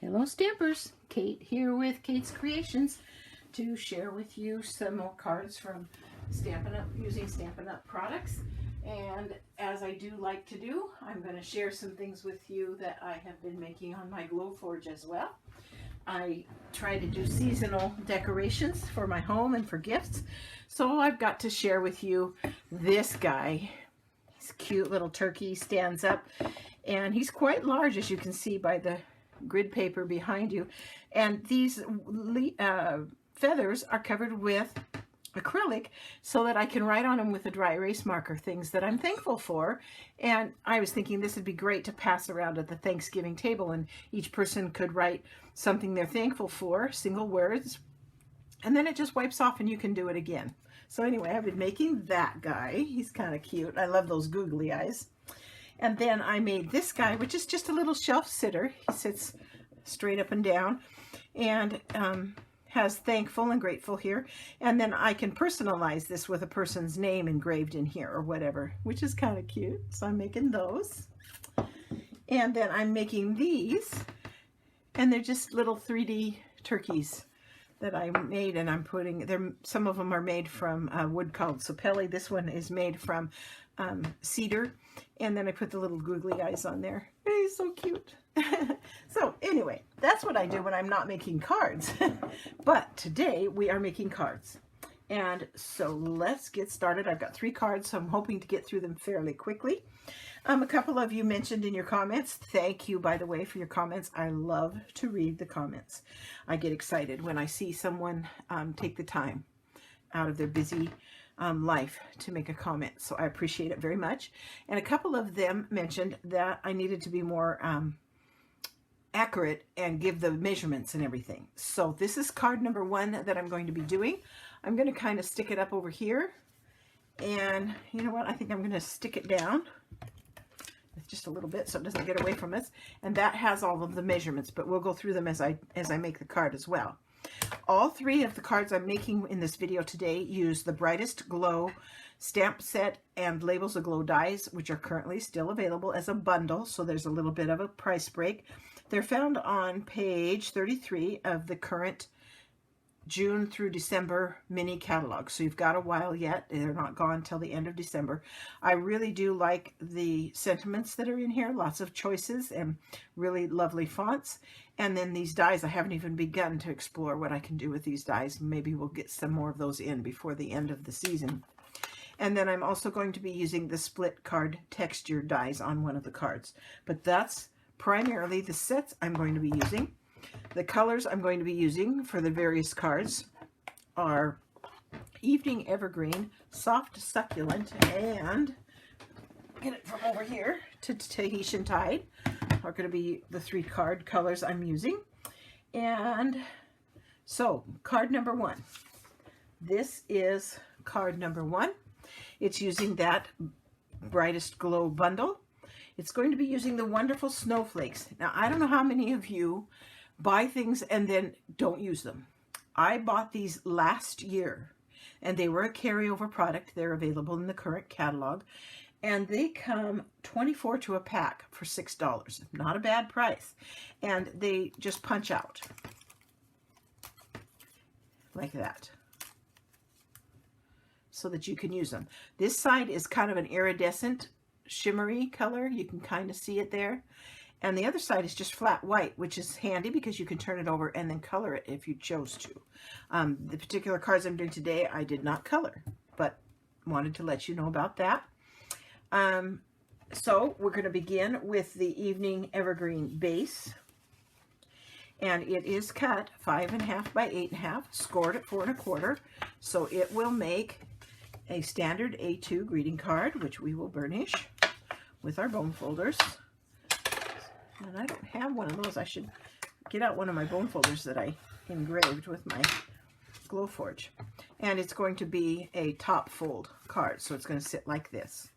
Hello Stampers, Kate here with Kate's Creations to share with you some more cards from Stampin' Up! Using Stampin' Up! Products. And as I do like to do, I'm going to share some things with you that I have been making on my Glowforge as well. I try to do seasonal decorations for my home and for gifts. So I've got to share with you this guy. He's a cute little turkey, stands up, and he's quite large, as you can see by the grid paper behind you, and these feathers are covered with acrylic so that I can write on them with a dry erase marker things that I'm thankful for. And I was thinking this would be great to pass around at the Thanksgiving table, and each person could write something they're thankful for, single words, and then it just wipes off and you can do it again. So anyway, I've been making that guy. He's kind of cute. I love those googly eyes. And then I made this guy, which is just a little shelf sitter. He sits straight up and down and has thankful and grateful here. And then I can personalize this with a person's name engraved in here or whatever, which is kind of cute. So I'm making those. And then I'm making these, and they're just little 3D turkeys that I made, and I'm putting them. Some of them are made from wood called sapelli. This one is made from cedar, and then I put the little googly eyes on there. He's so cute. So anyway, that's what I do when I'm not making cards. But today we are making cards, and so let's get started. I've got 3 cards, so I'm hoping to get through them fairly quickly. A couple of you mentioned in your comments. Thank you, by the way, for your comments. I love to read the comments. I get excited when I see someone take the time out of their busy life to make a comment. So I appreciate it very much. And a couple of them mentioned that I needed to be more accurate and give the measurements and everything. So this is card number 1 that I'm going to be doing. I'm going to kind of stick it up over here. And you know what? I think I'm going to stick it down just a little bit so it doesn't get away from us, and that has all of the measurements, but we'll go through them as I make the card as well. All 3 of the cards I'm making in this video today use the Brightest Glow stamp set and Labels Aglow dies, which are currently still available as a bundle, so there's a little bit of a price break. They're found on page 33 of the current June through December mini catalog. So you've got a while yet. They're not gone till the end of December. I really do like the sentiments that are in here. Lots of choices and really lovely fonts. And then these dies, I haven't even begun to explore what I can do with these dies. Maybe we'll get some more of those in before the end of the season. And then I'm also going to be using the split card texture dies on one of the cards. But that's primarily the sets I'm going to be using. The colors I'm going to be using for the various cards are Evening Evergreen, Soft Succulent, and get it from over here to Tahitian Tide are going to be the 3 card colors I'm using. And so card number 1. This is card number 1. It's using that Brightest Glow bundle. It's going to be using the wonderful Snowflakes. Now, I don't know how many of you buy things and then don't use them. I bought these last year, and they were a carryover product. They're available in the current catalog, and they come 24 to a pack for $6. Not a bad price, and they just punch out like that so that you can use them. This side is kind of an iridescent shimmery color. You can kind of see it there. And the other side is just flat white, which is handy because you can turn it over and then color it if you chose to. The particular cards I'm doing today, I did not color, but wanted to let you know about that. So we're going to begin with the Evening Evergreen base. And it is cut 5.5 by 8.5, scored at 4 1/4. So it will make a standard A2 greeting card, which we will burnish with our bone folders. And I don't have one of those. I should get out one of my bone folders that I engraved with my Glowforge. And it's going to be a top fold card, so it's going to sit like this.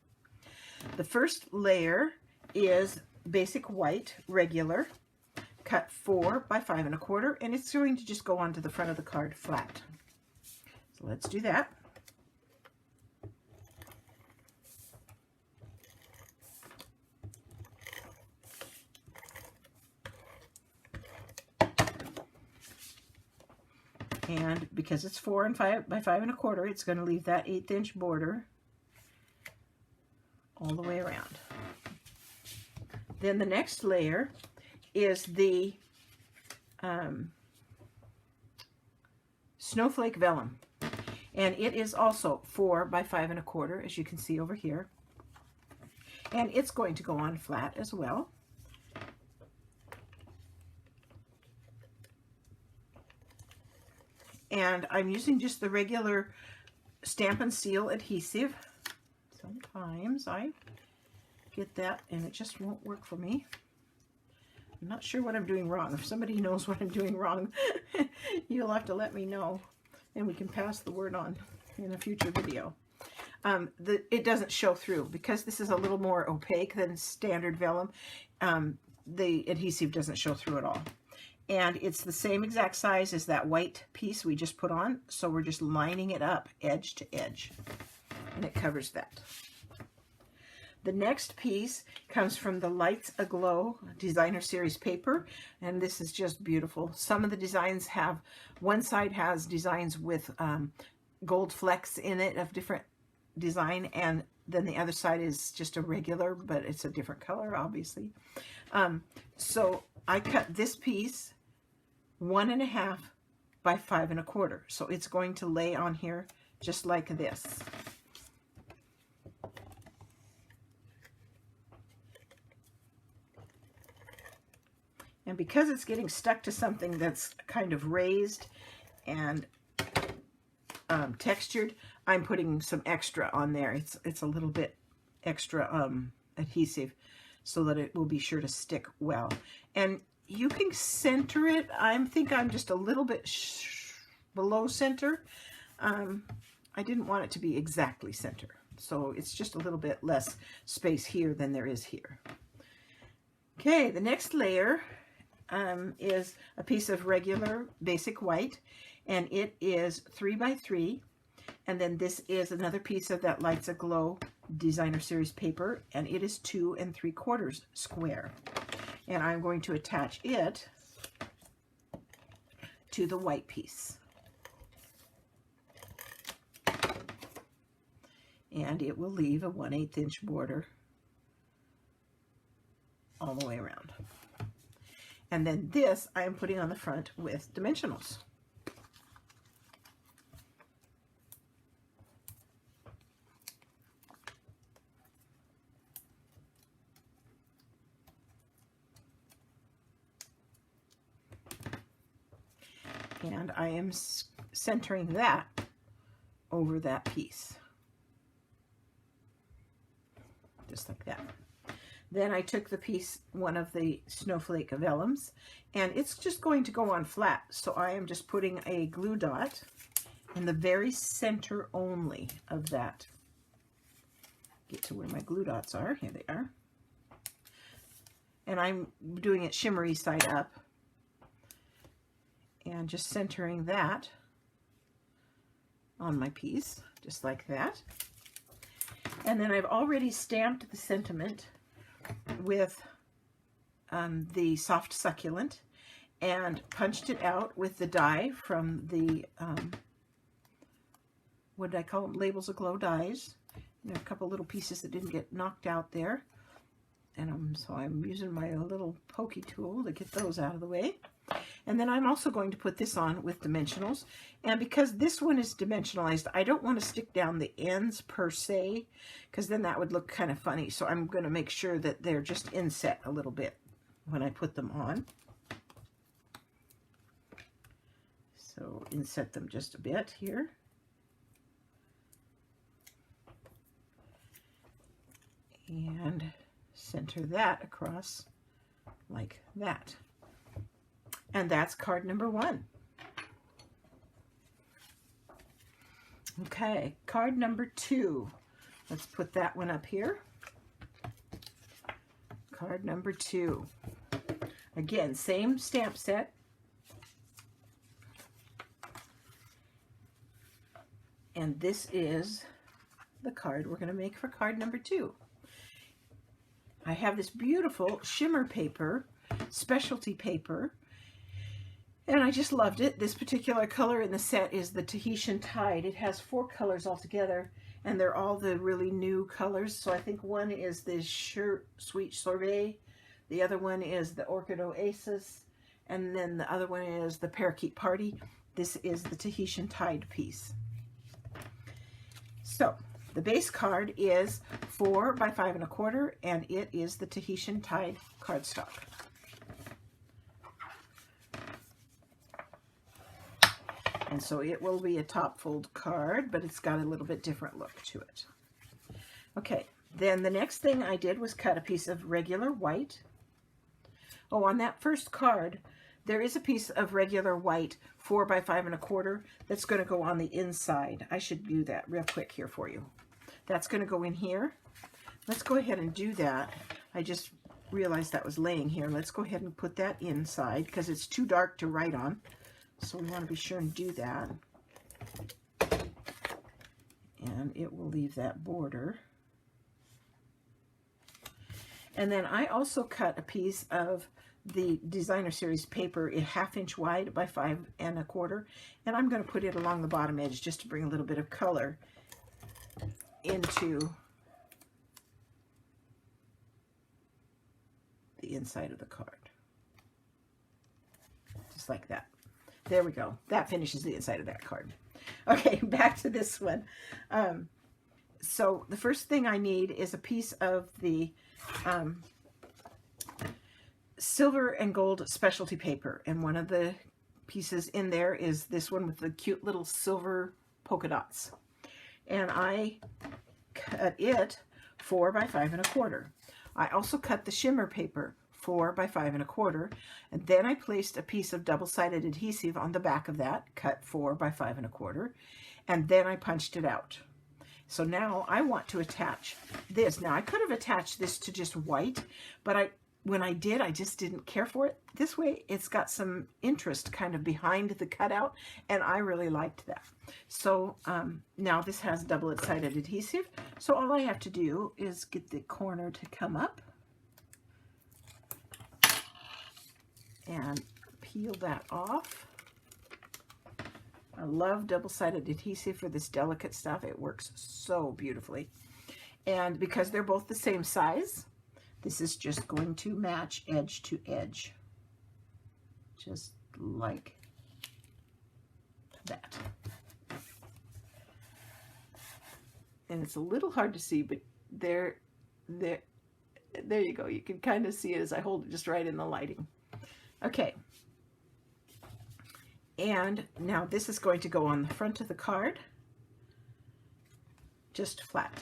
The first layer is basic white, regular, cut 4 by 5 1/4, and it's going to just go onto the front of the card flat. So let's do that. And because it's 4 and 5 by 5 1/4, it's going to leave that 1/8 inch border all the way around. Then the next layer is the Snowflake vellum. And it is also 4 by 5 1/4, as you can see over here. And it's going to go on flat as well. And I'm using just the regular Stamp and Seal adhesive. Sometimes I get that and it just won't work for me. I'm not sure what I'm doing wrong. If somebody knows what I'm doing wrong, you'll have to let me know and we can pass the word on in a future video. It doesn't show through because this is a little more opaque than standard vellum. The adhesive doesn't show through at all. And it's the same exact size as that white piece we just put on, so we're just lining it up edge to edge, and it covers that. The next piece comes from the Lights Aglow Designer Series paper, and this is just beautiful. Some of the designs have, one side has designs with gold flecks in it of different design, and then the other side is just a regular, but it's a different color, obviously. So I cut this piece 1 1/2 by 5 1/4. So it's going to lay on here just like this. And because it's getting stuck to something that's kind of raised and textured, I'm putting some extra on there. It's a little bit extra adhesive so that it will be sure to stick well. And you can center it. I think I'm just a little bit below center. I didn't want it to be exactly center, so it's just a little bit less space here than there is here. Okay, the next layer is a piece of regular basic white, and it is 3 by 3. And then this is another piece of that Lights Aglow Designer Series paper, and it is 2 3/4 square. And I'm going to attach it to the white piece. And it will leave a 1/8 inch border all the way around. And then this I am putting on the front with dimensionals. And I am centering that over that piece. Just like that. Then I took the piece, one of the Snowflake vellums, and it's just going to go on flat. So I am just putting a glue dot in the very center only of that. Get to where my glue dots are. Here they are. And I'm doing it shimmery side up. And just centering that on my piece, just like that. And then I've already stamped the sentiment with the soft succulent and punched it out with the die from the, what did I call them? Labels Aglow dies. And there are a couple little pieces that didn't get knocked out there. And so I'm using my little pokey tool to get those out of the way. And then I'm also going to put this on with dimensionals. And because this one is dimensionalized, I don't want to stick down the ends per se, because then that would look kind of funny. So I'm going to make sure that they're just inset a little bit when I put them on. So inset them just a bit here. And center that across like that. And that's card number 1. Okay, card number 2. Let's put that one up here. Card number 2. Again, same stamp set. And this is the card we're going to make for card number 2. I have this beautiful shimmer paper, specialty paper, And I just loved it. This particular color in the set is the Tahitian Tide. It has 4 colors altogether, and they're all the really new colors. So I think one is the Sweet Sorbet, the other one is the Orchid Oasis, and then the other one is the Parakeet Party. This is the Tahitian Tide piece. So the base card is 4 by 5 1/4, and it is the Tahitian Tide cardstock. And so it will be a top fold card, but it's got a little bit different look to it. Okay, then the next thing I did was cut a piece of regular white. Oh, on that first card, there is a piece of regular white 4 by 5 1/4 that's going to go on the inside. I should do that real quick here for you. That's going to go in here. Let's go ahead and do that. I just realized that was laying here. Let's go ahead and put that inside because it's too dark to write on. So we want to be sure and do that. And it will leave that border. And then I also cut a piece of the Designer Series paper, 1/2 inch wide by 5 1/4. And I'm going to put it along the bottom edge just to bring a little bit of color into the inside of the card. Just like that. There we go. That finishes the inside of that card. Okay, back to this one. So the first thing I need is a piece of the silver and gold specialty paper. And one of the pieces in there is this one with the cute little silver polka dots. And I cut it 4 by 5 1/4. I also cut the shimmer paper 4 by 5 1/4, and then I placed a piece of double-sided adhesive on the back of that, cut 4 by 5 1/4, and then I punched it out. So now I want to attach this. Now I could have attached this to just white, but when I did, I just didn't care for it. This way it's got some interest kind of behind the cutout, and I really liked that. So now this has double-sided adhesive, so all I have to do is get the corner to come up and peel that off. I love double-sided adhesive for this delicate stuff. It works so beautifully. And because they're both the same size, this is just going to match edge to edge. Just like that. And it's a little hard to see, but there you go. You can kind of see it as I hold it just right in the lighting. Okay, and now this is going to go on the front of the card, just flat.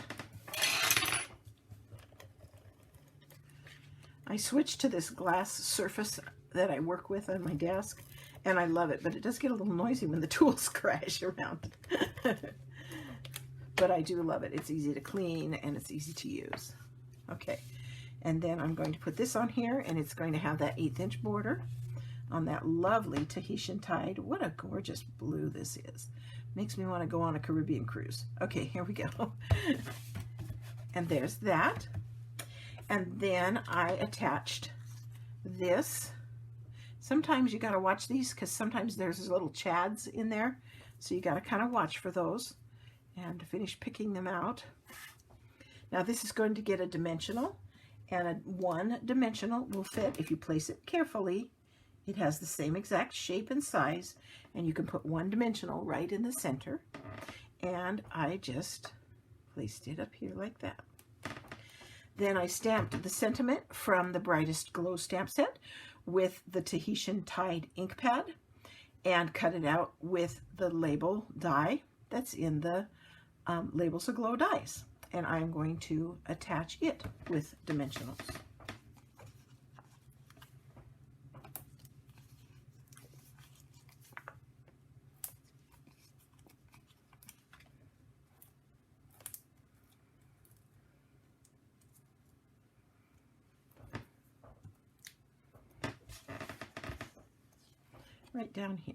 I switched to this glass surface that I work with on my desk, and I love it, but it does get a little noisy when the tools crash around. But I do love it. It's easy to clean, and it's easy to use. Okay. And then I'm going to put this on here, and it's going to have that 1/8 inch border on that lovely Tahitian Tide. What a gorgeous blue this is. Makes me want to go on a Caribbean cruise. Okay, here we go. And there's that. And then I attached this. Sometimes you got to watch these because sometimes there's little chads in there. So you got to kind of watch for those and finish picking them out. Now this is going to get a dimensional. And a 1-dimensional will fit if you place it carefully. It has the same exact shape and size, and you can put 1-dimensional right in the center. And I just placed it up here like that. Then I stamped the sentiment from the Brightest Glow stamp set with the Tahitian Tide ink pad and cut it out with the label die that's in the Labels Aglow dies. And I'm going to attach it with dimensionals. Right down here.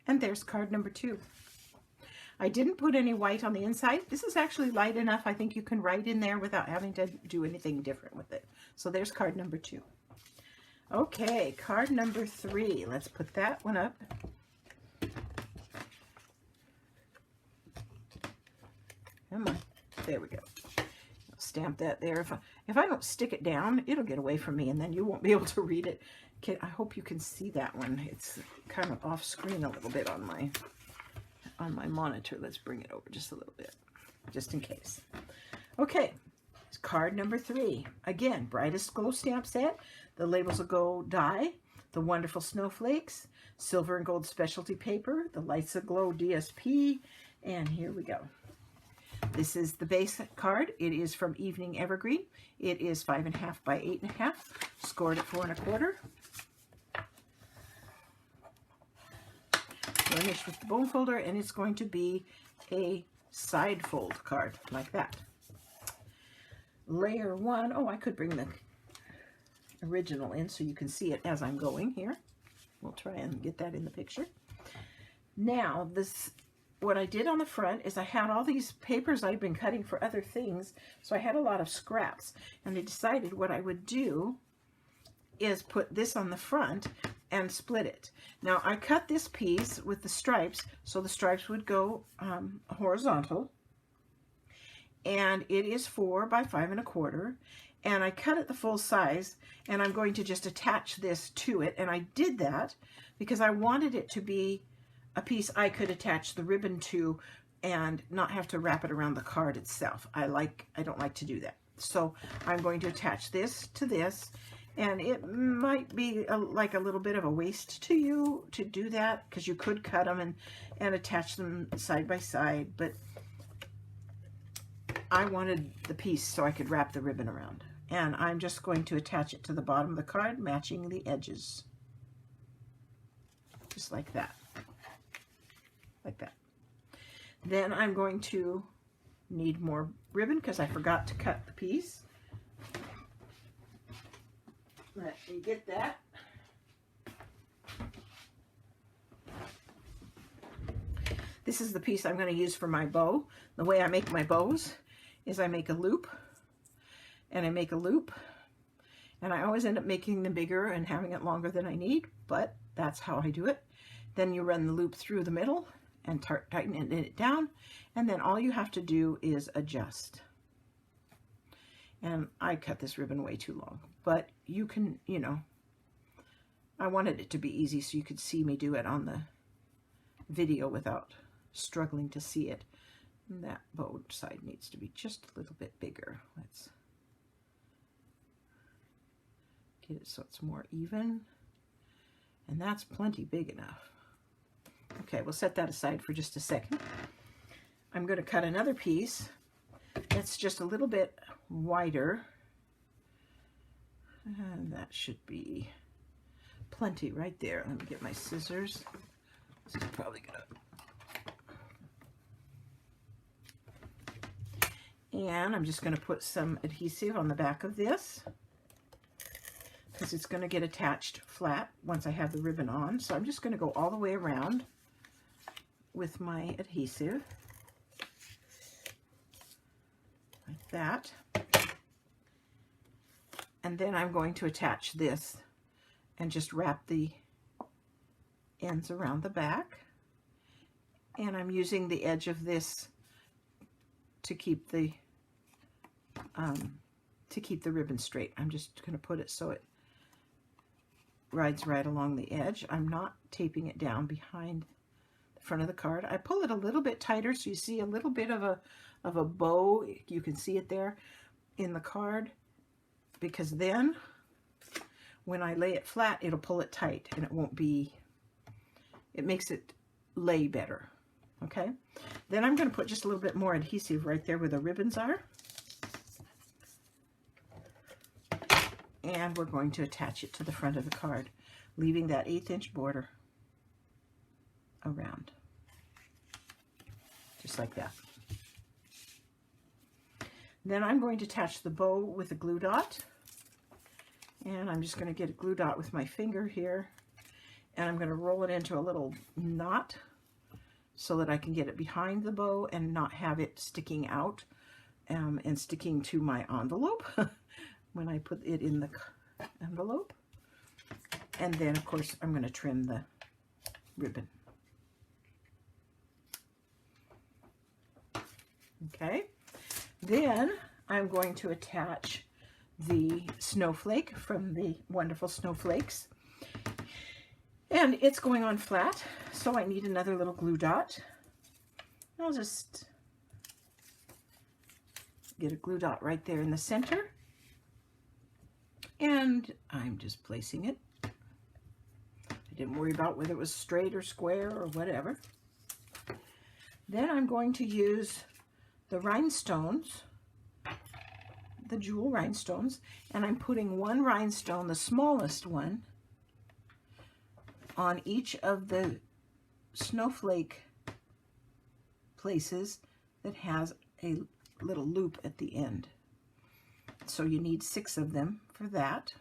And there's card number 2. I didn't put any white on the inside. This is actually light enough. I think you can write in there without having to do anything different with it. So there's card number 2. Okay, card number 3. Let's put that one up. Come on. There we go. Stamp that there. If I don't stick it down, it'll get away from me, and then you won't be able to read it. Okay, I hope you can see that one. It's kind of off screen a little bit on my monitor. Let's bring it over just a little bit, just in case. Okay, it's card number 3. Again, Brightest Glow Stamp Set. The Labels of Gold die. The Wonderful Snowflakes. Silver and Gold Specialty Paper. The Lights of Glow DSP. And here we go. This is the base card. It is from Evening Evergreen. It is 5.5 by 8.5. Scored at 4 1/4. Furnished with the bone folder, and it's going to be a side fold card like that. Layer 1. Oh, I could bring the original in so you can see it as I'm going here. We'll try and get that in the picture. Now, what I did on the front is I had all these papers I'd been cutting for other things, so I had a lot of scraps, and I decided what I would do is put this on the front and split it. Now, I cut this piece with the stripes, so the stripes would go horizontal, and it is 4 by 5 1/4, and I cut it the full size, and I'm going to just attach this to it, and I did that because I wanted it to be a piece I could attach the ribbon to and not have to wrap it around the card itself. I don't like to do that. So I'm going to attach this to this, and it might be like a little bit of a waste to you to do that, because you could cut them and attach them side by side, but I wanted the piece so I could wrap the ribbon around. And I'm just going to attach it to the bottom of the card, matching the edges. Just like that. Like that. Then I'm going to need more ribbon because I forgot to cut the piece. Let me get that. This is the piece I'm going to use for my bow. The way I make my bows is I make a loop, and I make a loop, and I always end up making them bigger and having it longer than I need, but that's how I do it. Then you run the loop through the middle and tighten it down, and then all you have to do is adjust. And I cut this ribbon way too long, but you can, you know, I wanted it to be easy so you could see me do it on the video without struggling to see it. And that bow side needs to be just a little bit bigger. Let's get it so it's more even, and that's plenty big enough. Okay, we'll set that aside for just a second. I'm going to cut another piece that's just a little bit wider, and that should be plenty right there. Let me get my scissors. This is probably gonna, and I'm just going to put some adhesive on the back of this because it's going to get attached flat once I have the ribbon on. So I'm just going to go all the way around with my adhesive like that, and then I'm going to attach this and just wrap the ends around the back, and I'm using the edge of this to keep the ribbon straight. I'm just going to put it so it rides right along the edge. I'm not taping it down behind the front of the card. I pull it a little bit tighter so you see a little bit of a bow. You can see it there in the card, because then when I lay it flat, it'll pull it tight and it won't be, it makes it lay better. Okay, then I'm going to put just a little bit more adhesive right there where the ribbons are, and we're going to attach it to the front of the card, leaving that 1/8 inch border around, just like that. Then I'm going to attach the bow with a glue dot, and I'm just going to get a glue dot with my finger here, and I'm going to roll it into a little knot so that I can get it behind the bow and not have it sticking out and sticking to my envelope when I put it in the envelope. And then, of course, I'm going to trim the ribbon. Okay. Then I'm going to attach the snowflake from the wonderful Snowflakes. And it's going on flat, so I need another little glue dot. I'll just get a glue dot right there in the center. And I'm just placing it. I didn't worry about whether it was straight or square or whatever. Then I'm going to use the rhinestones, the jewel rhinestones, and I'm putting one rhinestone, the smallest one, on each of the snowflake places that has a little loop at the end. So you need 6 of them for that.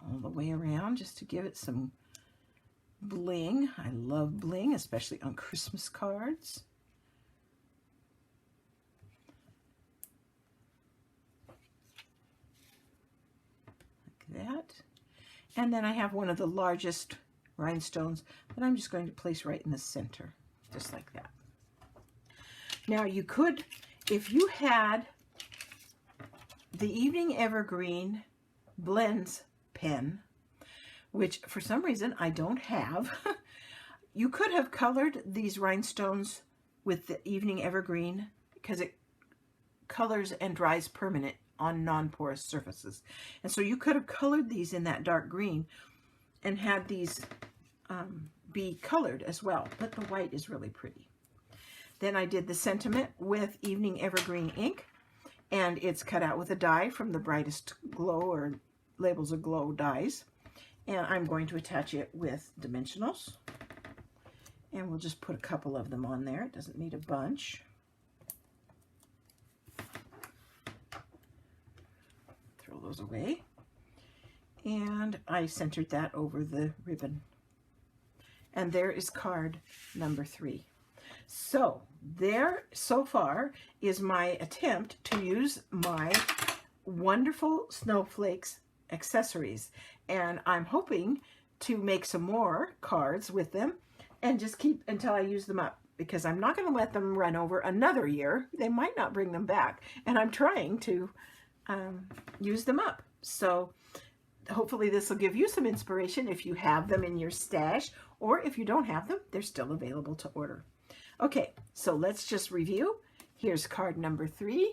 All the way around, just to give it some bling. I love bling, especially on Christmas cards. Like that. And then I have one of the largest rhinestones that I'm just going to place right in the center, just like that. Now you could, if you had the Evening Evergreen Blends pen, which for some reason I don't have, you could have colored these rhinestones with the Evening Evergreen because it colors and dries permanent on non-porous surfaces. And so you could have colored these in that dark green and had these be colored as well, but the white is really pretty. Then I did the sentiment with Evening Evergreen ink, and it's cut out with a die from the Brightest Glow or Labels of Glow dies. And I'm going to attach it with dimensionals. And we'll just put a couple of them on there. It doesn't need a bunch. Throw those away. And I centered that over the ribbon. And there is card number 3. So there, so far, is my attempt to use my wonderful Snowflakes accessories. And I'm hoping to make some more cards with them and just keep until I use them up, because I'm not going to let them run over another year. They might not bring them back. And I'm trying to use them up. So hopefully this will give you some inspiration if you have them in your stash, or if you don't have them, they're still available to order. Okay, so let's just review. Here's card number 3.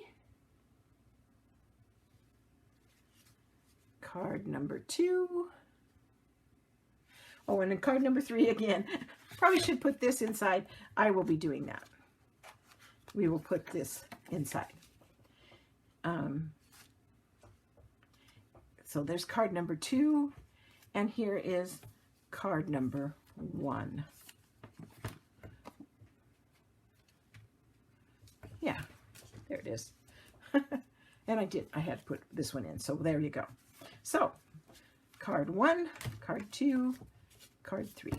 Card number 2. Oh, and in card number 3 again. Probably should put this inside. I will be doing that. We will put this inside. So there's card number 2, and here is card number 1. Yeah, there it is. And I had to put this one in, so there you go. So, card 1, card 2, card 3.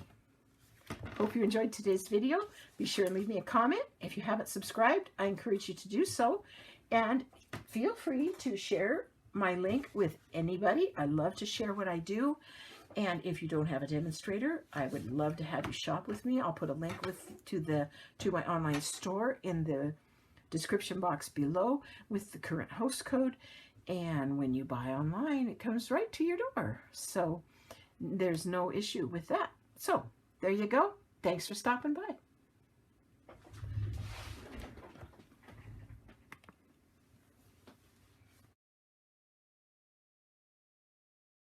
Hope you enjoyed today's video. Be sure and leave me a comment. If you haven't subscribed, I encourage you to do so. And feel free to share my link with anybody. I love to share what I do. And if you don't have a demonstrator, I would love to have you shop with me. I'll put a link to my online store in the description box below with the current host code. And when you buy online, it comes right to your door. So there's no issue with that. So there you go. Thanks for stopping by.